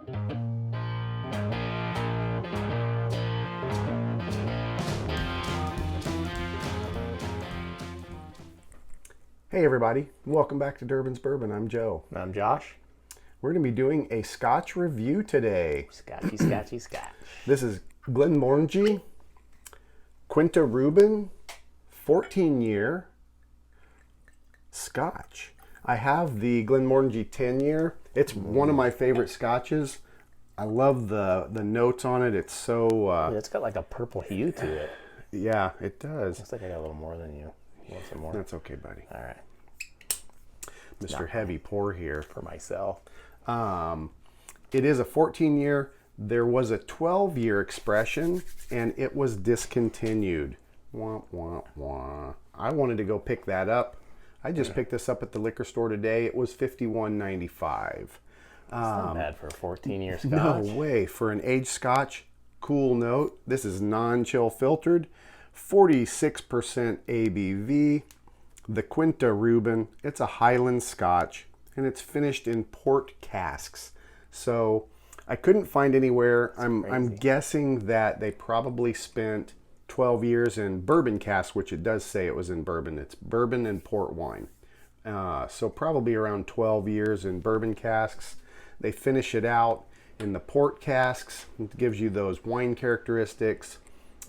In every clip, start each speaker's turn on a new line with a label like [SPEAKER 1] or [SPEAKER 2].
[SPEAKER 1] Hey everybody, welcome back to Durbin's Bourbon. I'm Joe.
[SPEAKER 2] I'm Josh.
[SPEAKER 1] We're going to be doing a Scotch review today.
[SPEAKER 2] Scotchy, scotchy, scotch.
[SPEAKER 1] This is Glenmorangie, Quinta Ruban, 14-year Scotch. I have the Glenmorangie 10-year. It's one of my favorite Scotches. I love the notes on it. It's so...
[SPEAKER 2] It's got like a purple hue to it.
[SPEAKER 1] Yeah, it does.
[SPEAKER 2] Looks like I got a little more than you. You want some more?
[SPEAKER 1] That's okay, buddy.
[SPEAKER 2] All right.
[SPEAKER 1] Mr. Heavy Pour here.
[SPEAKER 2] For myself.
[SPEAKER 1] It is a 14-year. There was a 12-year expression, and it was discontinued. Wah, wah, wah. I wanted to go pick that up. I just picked this up at the liquor store today. It was $51.95.
[SPEAKER 2] It's not bad for a 14-year Scotch.
[SPEAKER 1] No way. For an aged Scotch, cool note. This is non-chill filtered. 46% ABV. The Quinta Ruban. It's a Highland Scotch, and it's finished in port casks. So I couldn't find anywhere. I'm guessing that they probably spent 12 years in bourbon casks, which it does say it was in bourbon. It's bourbon and port wine. So probably around 12 years in bourbon casks. They finish it out in the port casks. It gives you those wine characteristics.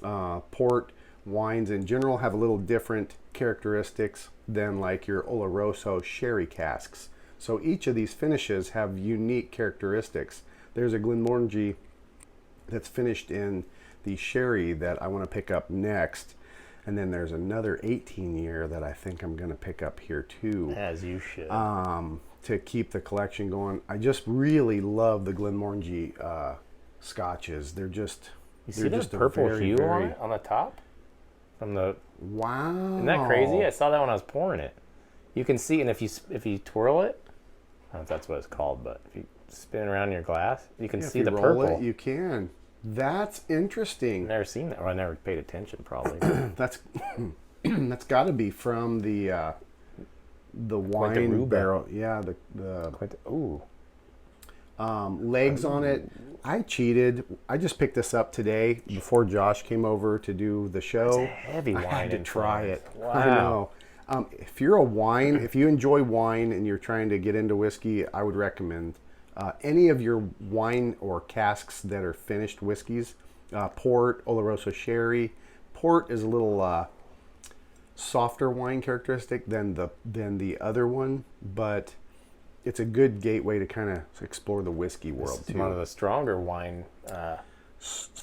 [SPEAKER 1] Port wines in general have a little different characteristics than like your Oloroso sherry casks. So each of these finishes have unique characteristics. There's a Glenmorangie that's finished in the sherry that I want to pick up next. And then there's another 18-year that I think I'm going to pick up here too.
[SPEAKER 2] As you should.
[SPEAKER 1] To keep the collection going. I just really love the Glenmorangie scotches. They're just...
[SPEAKER 2] You see that purple hue on it on the top? From the...
[SPEAKER 1] Wow.
[SPEAKER 2] Isn't that crazy? I saw that when I was pouring it. You can see, and if you twirl it, I don't know if that's what it's called, but if you spin it around in your glass, you can see the purple.
[SPEAKER 1] Roll it, you can. That's interesting.
[SPEAKER 2] I've never seen that, or I never paid attention, probably.
[SPEAKER 1] That's got to be from the wine barrel. Yeah, the
[SPEAKER 2] Quinta. Ooh.
[SPEAKER 1] Legs on it. I cheated. I just picked this up today before Josh came over to do the show.
[SPEAKER 2] It's a heavy wine.
[SPEAKER 1] I had to try it.
[SPEAKER 2] Wow.
[SPEAKER 1] I know. If you're if you enjoy wine and you're trying to get into whiskey, I would recommend any of your wine or casks that are finished whiskeys. Port, Oloroso sherry. Port is a little softer wine characteristic than the other one, but it's a good gateway to kind of explore the whiskey world too.
[SPEAKER 2] One of the stronger wine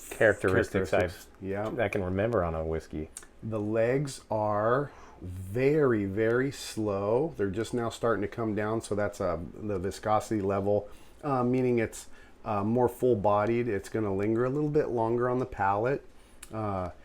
[SPEAKER 2] characteristics I can remember on a whiskey.
[SPEAKER 1] The legs are very, very slow. They're just now starting to come down, so that's the viscosity level, meaning it's more full-bodied. It's going to linger a little bit longer on the palate.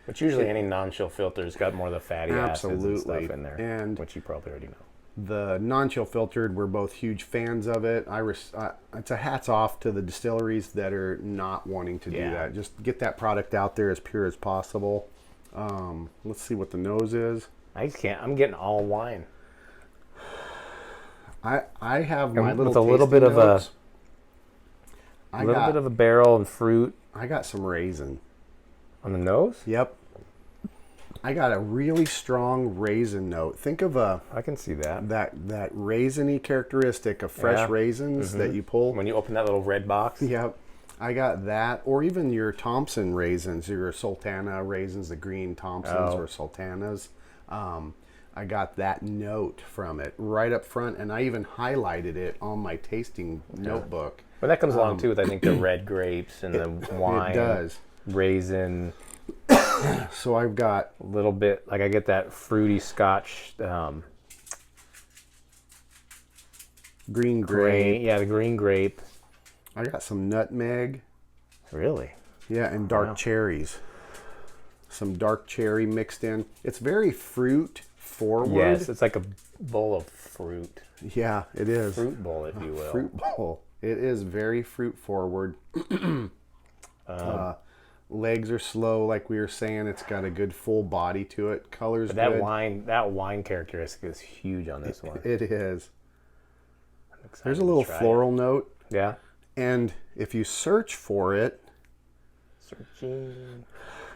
[SPEAKER 2] Which usually any non-chill filter's got more of the fatty acids and stuff in there,
[SPEAKER 1] and
[SPEAKER 2] which you probably already know.
[SPEAKER 1] The non-chill filtered, we're both huge fans of it. It's a hats off to the distilleries that are not wanting to do that. Just get that product out there as pure as possible. Let's see what the nose is.
[SPEAKER 2] I can't. I'm getting all wine.
[SPEAKER 1] I have my
[SPEAKER 2] with a little bit
[SPEAKER 1] notes.
[SPEAKER 2] of a little bit of a barrel and fruit.
[SPEAKER 1] I got some raisin
[SPEAKER 2] on the nose.
[SPEAKER 1] Yep. I got a really strong raisin note. Think of
[SPEAKER 2] I can see that
[SPEAKER 1] raisiny characteristic of fresh raisins that you pull
[SPEAKER 2] when you open that little red box.
[SPEAKER 1] Yep. I got that, or even your Thompson raisins, your Sultana raisins, the green Thompsons or Sultanas. I got that note from it right up front, and I even highlighted it on my tasting notebook.
[SPEAKER 2] But that comes along too with, I think, the red grapes and the wine.
[SPEAKER 1] It does.
[SPEAKER 2] Raisin.
[SPEAKER 1] So I've got
[SPEAKER 2] a little bit, like I get that fruity Scotch.
[SPEAKER 1] Green grape.
[SPEAKER 2] Yeah, the green grape.
[SPEAKER 1] I got some nutmeg.
[SPEAKER 2] Really?
[SPEAKER 1] Yeah, and dark cherries. Some dark cherry mixed in. It's very fruit forward.
[SPEAKER 2] Yes, it's like a bowl of fruit.
[SPEAKER 1] Yeah, it is.
[SPEAKER 2] Fruit bowl, if you will.
[SPEAKER 1] Fruit bowl. It is very fruit forward. Legs are slow, like we were saying. It's got a good full body to it. Color's
[SPEAKER 2] but that
[SPEAKER 1] good.
[SPEAKER 2] That wine characteristic is huge on this one.
[SPEAKER 1] It is. There's a little floral note.
[SPEAKER 2] Yeah.
[SPEAKER 1] And if you search for it,
[SPEAKER 2] Searching.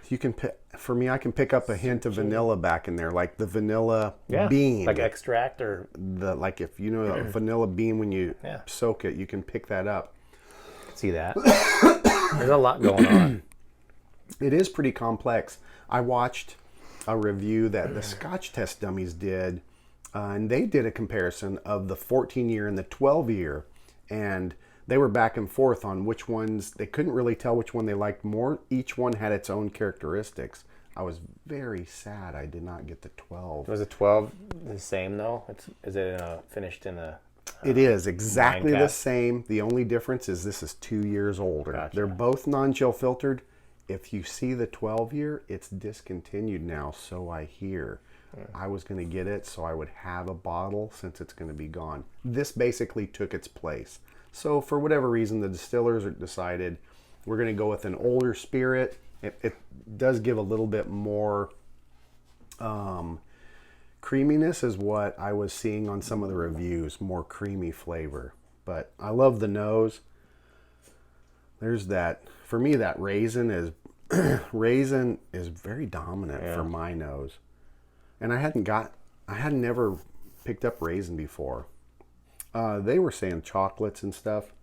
[SPEAKER 1] you can pick, for me, I can pick up a hint of vanilla back in there, like the vanilla bean.
[SPEAKER 2] Like extract or...
[SPEAKER 1] Like if you know a vanilla bean, when you
[SPEAKER 2] Yeah.
[SPEAKER 1] soak it, you can pick that up.
[SPEAKER 2] See that? There's a lot going on.
[SPEAKER 1] It is pretty complex. I watched a review that the Scotch Test Dummies did, and they did a comparison of the 14-year and the 12-year, and they were back and forth on which ones. They couldn't really tell which one they liked more. Each one had its own characteristics. I was very sad I did not get the 12.
[SPEAKER 2] Was it 12 the same though? Is it finished in a...
[SPEAKER 1] It is exactly
[SPEAKER 2] wine
[SPEAKER 1] the
[SPEAKER 2] cap?
[SPEAKER 1] same. The only difference is this is 2 years older.
[SPEAKER 2] Gotcha.
[SPEAKER 1] They're both non-chill filtered. If you see the 12-year, it's discontinued now, so I hear. I was going to get it so I would have a bottle since it's going to be gone. This basically took its place. So for whatever reason, the distillers decided we're going to go with an older spirit. It does give a little bit more creaminess is what I was seeing on some of the reviews, more creamy flavor. But I love the nose. There's that, for me, that raisin is very dominant for my nose. And I had never picked up raisin before. They were saying chocolates and stuff.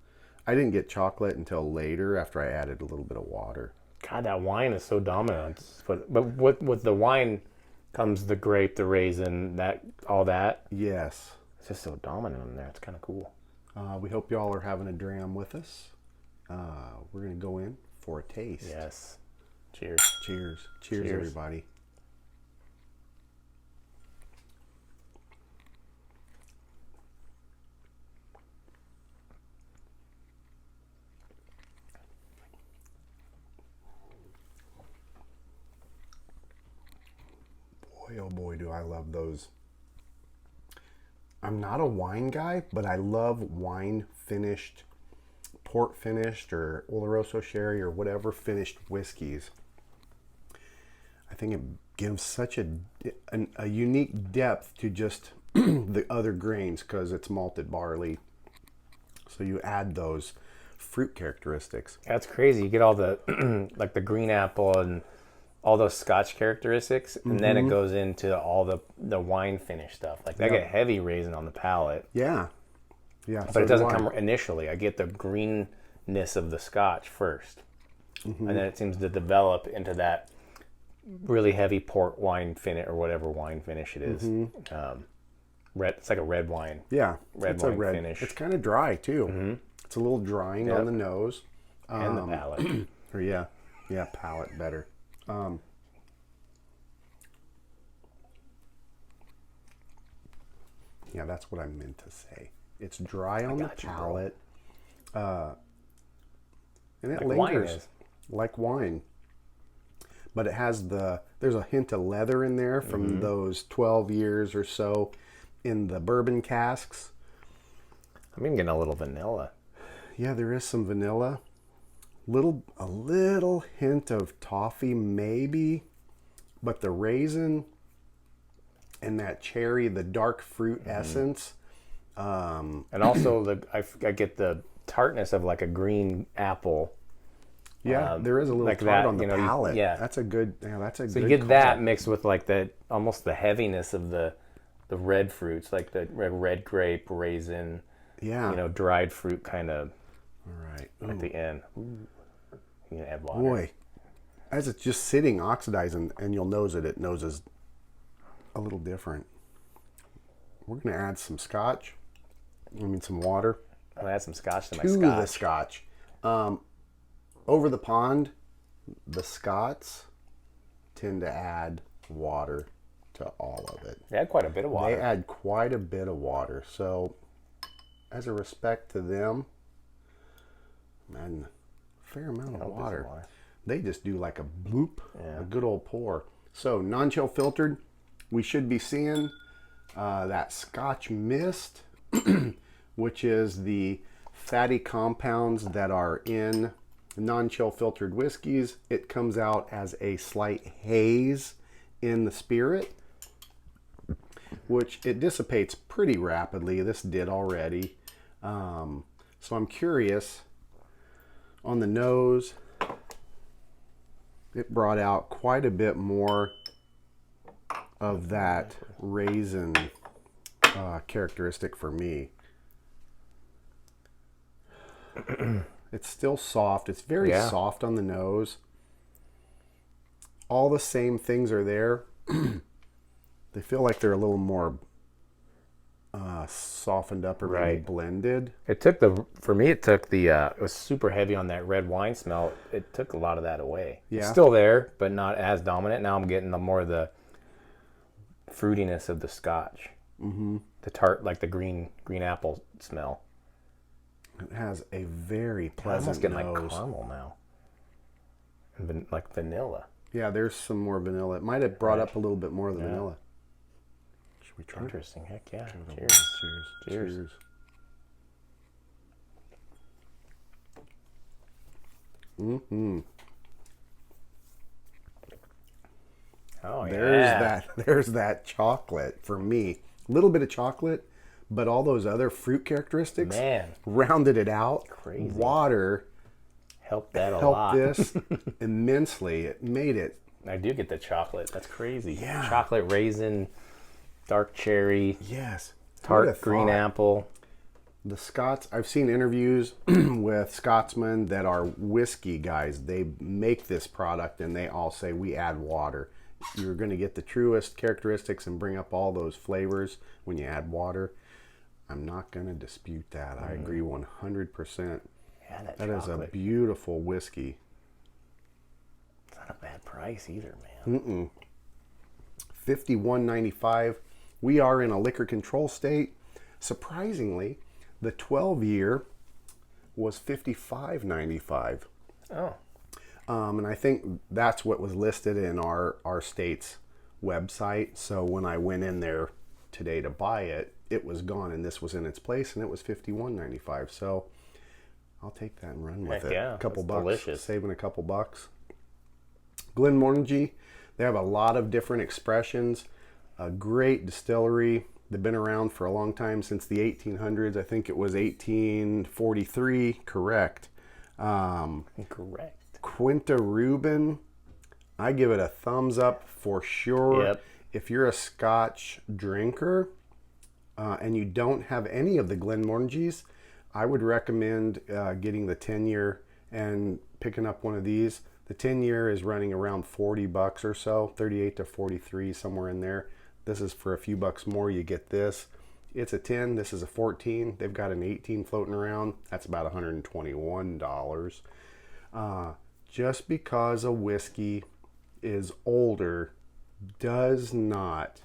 [SPEAKER 1] I didn't get chocolate until later after I added a little bit of water.
[SPEAKER 2] God, that wine is so dominant. But with the wine comes the grape, the raisin, all that.
[SPEAKER 1] Yes.
[SPEAKER 2] It's just so dominant in there. It's kind of cool.
[SPEAKER 1] We hope y'all are having a dram with us. We're going to go in for a taste.
[SPEAKER 2] Yes. Cheers.
[SPEAKER 1] Cheers. Cheers, everybody. Boy, oh boy, do I love those. I'm not a wine guy, but I love wine finished, port finished, or Oloroso sherry, or whatever finished whiskeys. I think it gives such a unique depth to just the other grains because it's malted barley. So you add those fruit characteristics.
[SPEAKER 2] That's crazy. You get all the like the green apple and all those Scotch characteristics, and then it goes into all the wine finish stuff. Like I get heavy raisin on the palate.
[SPEAKER 1] Yeah. Yeah.
[SPEAKER 2] But it doesn't come initially. I get the greenness of the Scotch first. And then it seems to develop into that really heavy port wine finish, or whatever wine finish it is. Red. It's like a red wine.
[SPEAKER 1] Yeah.
[SPEAKER 2] Red
[SPEAKER 1] it's
[SPEAKER 2] wine
[SPEAKER 1] a red
[SPEAKER 2] finish.
[SPEAKER 1] It's kind of dry too. It's a little drying on the nose.
[SPEAKER 2] And the palate.
[SPEAKER 1] Or yeah, palate better. Yeah, that's what I meant to say. It's dry on the palate. And it
[SPEAKER 2] Like wine
[SPEAKER 1] lingers
[SPEAKER 2] is.
[SPEAKER 1] like wine. But it has there's a hint of leather in there from those 12 years or so in the bourbon casks.
[SPEAKER 2] I'm even getting a little vanilla.
[SPEAKER 1] Yeah, there is some vanilla. A little hint of toffee maybe, but the raisin and that cherry, the dark fruit essence.
[SPEAKER 2] And also I get the tartness of like a green apple.
[SPEAKER 1] Yeah, there is a little
[SPEAKER 2] like
[SPEAKER 1] tart
[SPEAKER 2] that,
[SPEAKER 1] on the palate.
[SPEAKER 2] yeah.
[SPEAKER 1] That's a good. Yeah, that's a good.
[SPEAKER 2] So you get
[SPEAKER 1] call.
[SPEAKER 2] that mixed with like almost the heaviness of the red fruits, like the red grape, raisin.
[SPEAKER 1] Yeah.
[SPEAKER 2] Dried fruit kind of.
[SPEAKER 1] All right.
[SPEAKER 2] At the end. Ooh. You can add water.
[SPEAKER 1] Boy, as it's just sitting oxidizing, and you'll nose it. It noses a little different. We're gonna add some scotch. Some water.
[SPEAKER 2] I'm gonna add some scotch to my
[SPEAKER 1] the
[SPEAKER 2] scotch.
[SPEAKER 1] scotch. Over the pond, the Scots tend to add water to all of it.
[SPEAKER 2] They add quite a bit of water.
[SPEAKER 1] They add quite a bit of water. So, as a respect to them, man, fair amount of water. They just do like a bloop, a good old pour. So, non-chill filtered, we should be seeing that Scotch mist, which is the fatty compounds that are in non-chill filtered whiskeys. It comes out as a slight haze in the spirit, which it dissipates pretty rapidly. This did already. So I'm curious On the nose, it brought out quite a bit more of that raisin characteristic for me. It's still soft. It's very soft on the nose. All the same things are there. They feel like they're a little more softened up or maybe blended.
[SPEAKER 2] For me, it was super heavy on that red wine smell. It took a lot of that away.
[SPEAKER 1] Yeah.
[SPEAKER 2] It's still there, but not as dominant. Now I'm getting more of the fruitiness of the Scotch. Mm-hmm. The tart, like the green apple smell.
[SPEAKER 1] It has a very pleasant
[SPEAKER 2] I'm almost getting
[SPEAKER 1] nose.
[SPEAKER 2] like caramel now. And like vanilla.
[SPEAKER 1] Yeah, there's some more vanilla. It might have brought up a little bit more of the vanilla. Should we try?
[SPEAKER 2] Interesting. Heck yeah.
[SPEAKER 1] Cheers. Mm-hmm.
[SPEAKER 2] Oh,
[SPEAKER 1] There's that chocolate for me. A little bit of chocolate, but all those other fruit characteristics rounded it out.
[SPEAKER 2] Crazy.
[SPEAKER 1] Water
[SPEAKER 2] helped that a lot.
[SPEAKER 1] Helped this immensely. It made it.
[SPEAKER 2] I do get the chocolate. That's crazy.
[SPEAKER 1] Yeah.
[SPEAKER 2] Chocolate, raisin, dark cherry.
[SPEAKER 1] Yes.
[SPEAKER 2] Tart green apple.
[SPEAKER 1] The Scots, I've seen interviews with Scotsmen that are whiskey guys. They make this product and they all say we add water. You're going to get the truest characteristics and bring up all those flavors when you add water. I'm not going to dispute that. I agree 100%.
[SPEAKER 2] Yeah,
[SPEAKER 1] that is a beautiful whiskey.
[SPEAKER 2] It's not a bad price either, man.
[SPEAKER 1] $51.95. We are in a liquor control state. Surprisingly, the 12-year was $55.95.
[SPEAKER 2] Oh.
[SPEAKER 1] And I think that's what was listed in our state's website. So when I went in there today to buy it, it was gone and this was in its place and it was $51.95. So I'll take that and run with it.
[SPEAKER 2] Yeah,
[SPEAKER 1] a couple bucks,
[SPEAKER 2] delicious.
[SPEAKER 1] Saving a couple bucks. Glenmorangie, they have a lot of different expressions. A great distillery. They've been around for a long time, since the 1800s. I think it was 1843. Correct.
[SPEAKER 2] Correct.
[SPEAKER 1] Quinta Ruban, I give it a thumbs up for sure.
[SPEAKER 2] Yep.
[SPEAKER 1] If you're a Scotch drinker and you don't have any of the Glenmorangies, I would recommend getting the 10-year and picking up one of these. The 10-year is running around $40 or so, 38 to 43, somewhere in there. This is for a few bucks more. You get this. It's a 10. This is a 14. They've got an 18 floating around. That's about $121. Just because a whiskey is older does not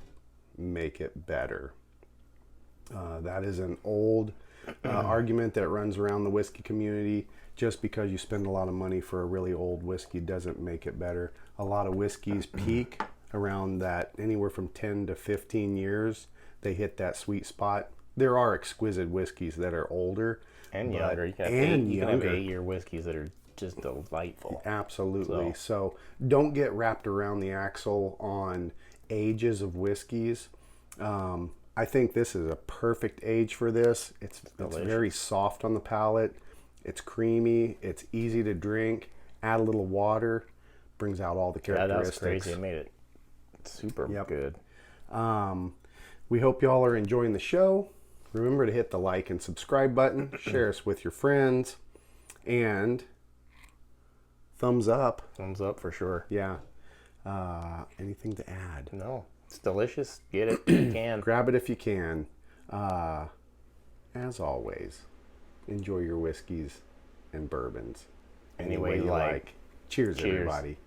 [SPEAKER 1] make it better. That is an old argument that runs around the whiskey community. Just because you spend a lot of money for a really old whiskey doesn't make it better. A lot of whiskeys peak around that anywhere from 10 to 15 years. They hit that sweet spot. There are exquisite whiskeys that are older
[SPEAKER 2] and younger. You can have 8-year whiskeys that are just delightful.
[SPEAKER 1] Absolutely. So don't get wrapped around the axle on ages of whiskeys. I think this is a perfect age for this. It's very soft on the palate. It's creamy. It's easy to drink. Add a little water. Brings out all the characteristics.
[SPEAKER 2] Yeah, that was crazy. It made it super good.
[SPEAKER 1] We hope y'all are enjoying the show. Remember to hit the like and subscribe button. Share us with your friends. And thumbs up.
[SPEAKER 2] Thumbs up for sure.
[SPEAKER 1] Yeah. Anything to add?
[SPEAKER 2] No. It's delicious. Get it if you can.
[SPEAKER 1] Grab it if you can. As always, enjoy your whiskeys and bourbons
[SPEAKER 2] any way you like.
[SPEAKER 1] Cheers, everybody.